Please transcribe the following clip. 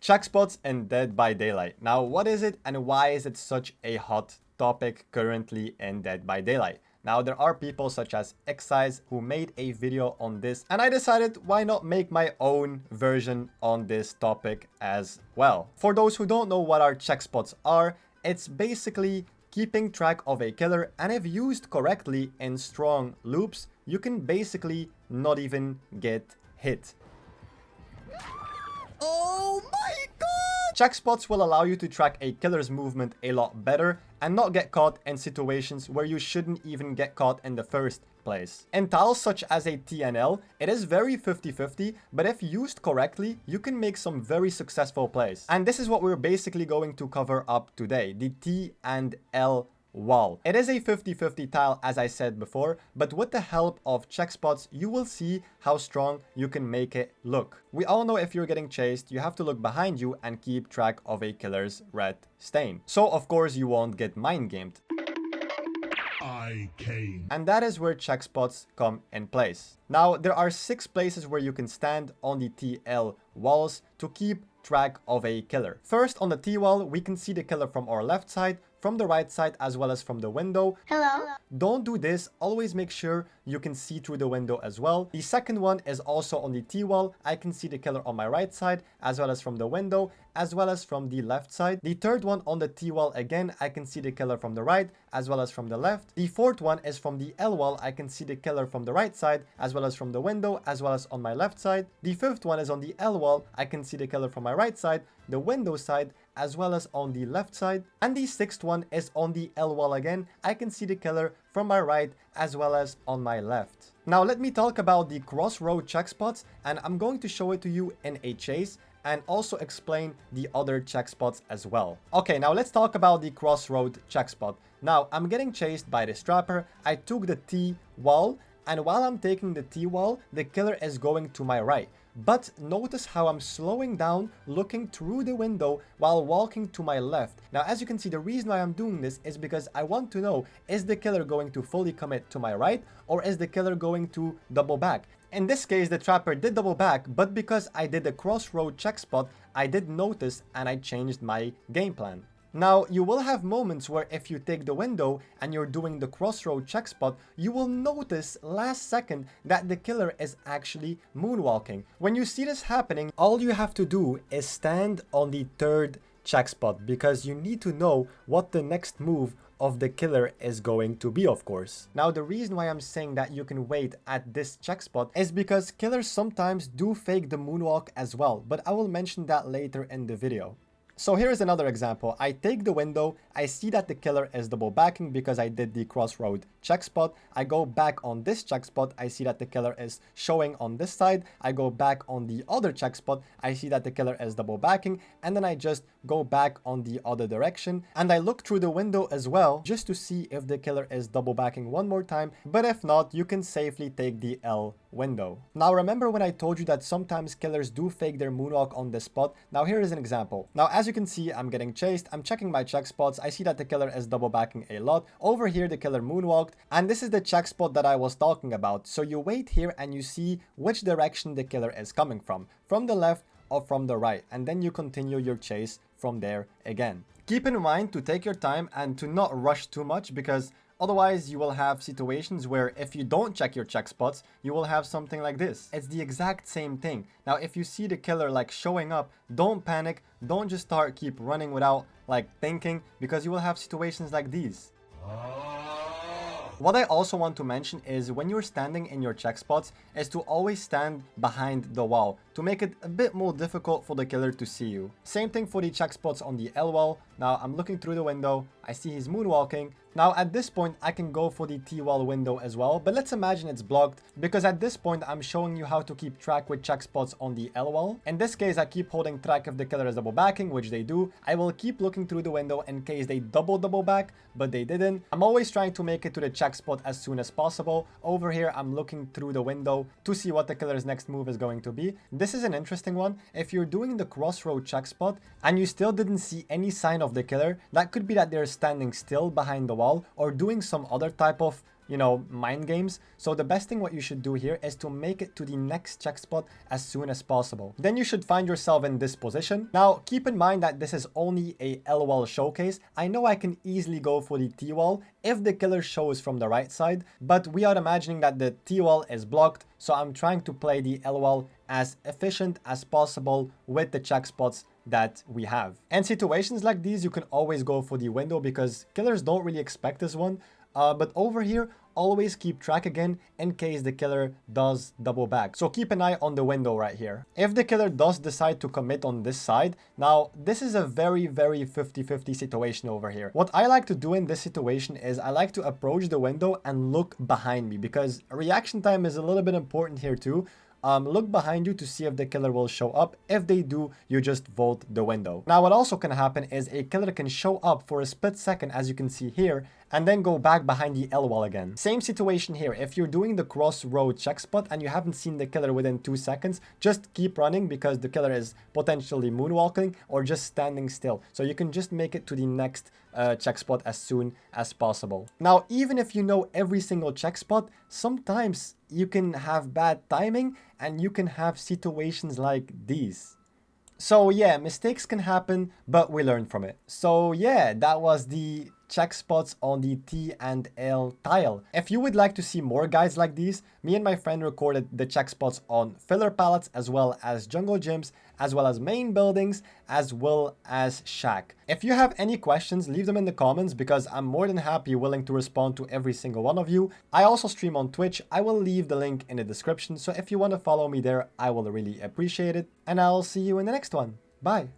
Check spots in Dead by Daylight. Now, what is it and why is it such a hot topic currently in Dead by Daylight? Now, there are people such as Xsize who made a video on this, and I decided why not make my own version on this topic as well. For those who don't know what our check spots are, it's basically keeping track of a killer, and if used correctly in strong loops, you can basically not even get hit. Oh my god! Check spots will allow you to track a killer's movement a lot better and not get caught in situations where you shouldn't even get caught in the first place. In tiles such as a TNL, it is very 50-50, but if used correctly, you can make some very successful plays. And this is what we're basically going to cover up today, the T and L wall. It is a 50-50 tile, as I said before, but with the help of check spots, you will see how strong you can make it look. We all know if you're getting chased, you have to look behind you and keep track of a killer's red stain. So of course you won't get mind gamed. I came. And that is where check spots come in place. Now, there are 6 places where you can stand on the TL walls to keep track of a killer. First, on the T wall, we can see the killer from our left side, from the right side, as well as from the window. Hello. Don't do this. Always make sure you can see through the window as well. The second one is also on the T wall. I can see the killer on my right side, as well as from the window, as well as from the left side. The third one on the T wall, again, I can see the killer from the right, as well as from the left. The fourth one is from the L wall. I can see the killer from the right side, as well as from the window, as well as on my left side. The fifth one is on the L wall. I can see the killer from my right side, the window side, as well as on the left side. And the sixth one is on the L wall again. I can see the killer from my right as well as on my left. Now let me talk about the crossroad check spots, and I'm going to show it to you in a chase and also explain the other check spots as well. Okay, now let's talk about the crossroad check spot. Now I'm getting chased by this trapper. I took the T wall, and while I'm taking the T wall, the killer is going to my right. But notice how I'm slowing down, looking through the window while walking to my left. Now, as you can see, the reason why I'm doing this is because I want to know, is the killer going to fully commit to my right, or is the killer going to double back? In this case, the trapper did double back, but because I did the crossroad check spot, I did notice and I changed my game plan. Now, you will have moments where if you take the window and you're doing the crossroad check spot, you will notice last second that the killer is actually moonwalking. When you see this happening, all you have to do is stand on the third check spot, because you need to know what the next move of the killer is going to be, of course. Now, the reason why I'm saying that you can wait at this check spot is because killers sometimes do fake the moonwalk as well, but I will mention that later in the video. So here's another example. I take the window, I see that the killer is double backing because I did the crossroad check spot. I go back on this check spot, I see that the killer is showing on this side. I go back on the other check spot, I see that the killer is double backing, and then I just go back on the other direction. And I look through the window as well, just to see if the killer is double backing one more time. But if not, you can safely take the L window. Now remember when I told you that sometimes killers do fake their moonwalk on this spot? Now here is an example. Now as you can see, I'm getting chased, I'm checking my check spots, I see that the killer is double backing a lot. Over here the killer moonwalked, and this is the check spot that I was talking about. So you wait here and you see which direction the killer is coming from the left or from the right, and then you continue your chase from there again. Keep in mind to take your time and to not rush too much, because otherwise, you will have situations where if you don't check your check spots, you will have something like this. It's the exact same thing. Now, if you see the killer like showing up, don't panic. Don't just keep running without like thinking, because you will have situations like these. What I also want to mention is when you're standing in your check spots is to always stand behind the wall to make it a bit more difficult for the killer to see you. Same thing for the check spots on the L wall. Now I'm looking through the window, I see he's moonwalking. Now at this point I can go for the T-wall window as well, but let's imagine it's blocked, because at this point I'm showing you how to keep track with check spots on the L wall. In this case, I keep holding track if the killer is double backing, which they do. I will keep looking through the window in case they double back, but they didn't. I'm always trying to make it to the check spot as soon as possible. Over here I'm looking through the window to see what the killer's next move is going to be. This is an interesting one. If you're doing the crossroad check spot and you still didn't see any sign of the killer, that could be that they're standing still behind the wall or doing some other type of mind games. So the best thing what you should do here is to make it to the next check spot as soon as possible. Then you should find yourself in this position. Now, keep in mind that this is only a L wall showcase. I know I can easily go for the T wall if the killer shows from the right side, but we are imagining that the T wall is blocked. So I'm trying to play the L wall as efficient as possible with the check spots that we have. And situations like these, you can always go for the window because killers don't really expect this one. But over here, always keep track again in case the killer does double back. So keep an eye on the window right here. If the killer does decide to commit on this side, now this is a very 50-50 situation over here. What I like to do in this situation is I like to approach the window and look behind me because reaction time is a little bit important here too. Look behind you to see if the killer will show up. If they do, you just vote the window. Now, what also can happen is a killer can show up for a split second, as you can see here, and then go back behind the L wall again. Same situation here. If you're doing the crossroad check spot and you haven't seen the killer within 2 seconds, just keep running because the killer is potentially moonwalking or just standing still. So you can just make it to the next check spot as soon as possible. Now, even if you know every single check spot, sometimes you can have bad timing and you can have situations like these. So yeah, mistakes can happen, but we learn from it. So yeah, that was the check spots on the T and L tile. If you would like to see more guides like these, me and my friend recorded the check spots on filler palettes as well as jungle gyms, as well as main buildings, as well as shack. If you have any questions, leave them in the comments because I'm more than willing to respond to every single one of you. I also stream on Twitch. I will leave the link in the description. So if you want to follow me there, I will really appreciate it. And I'll see you in the next one. Bye.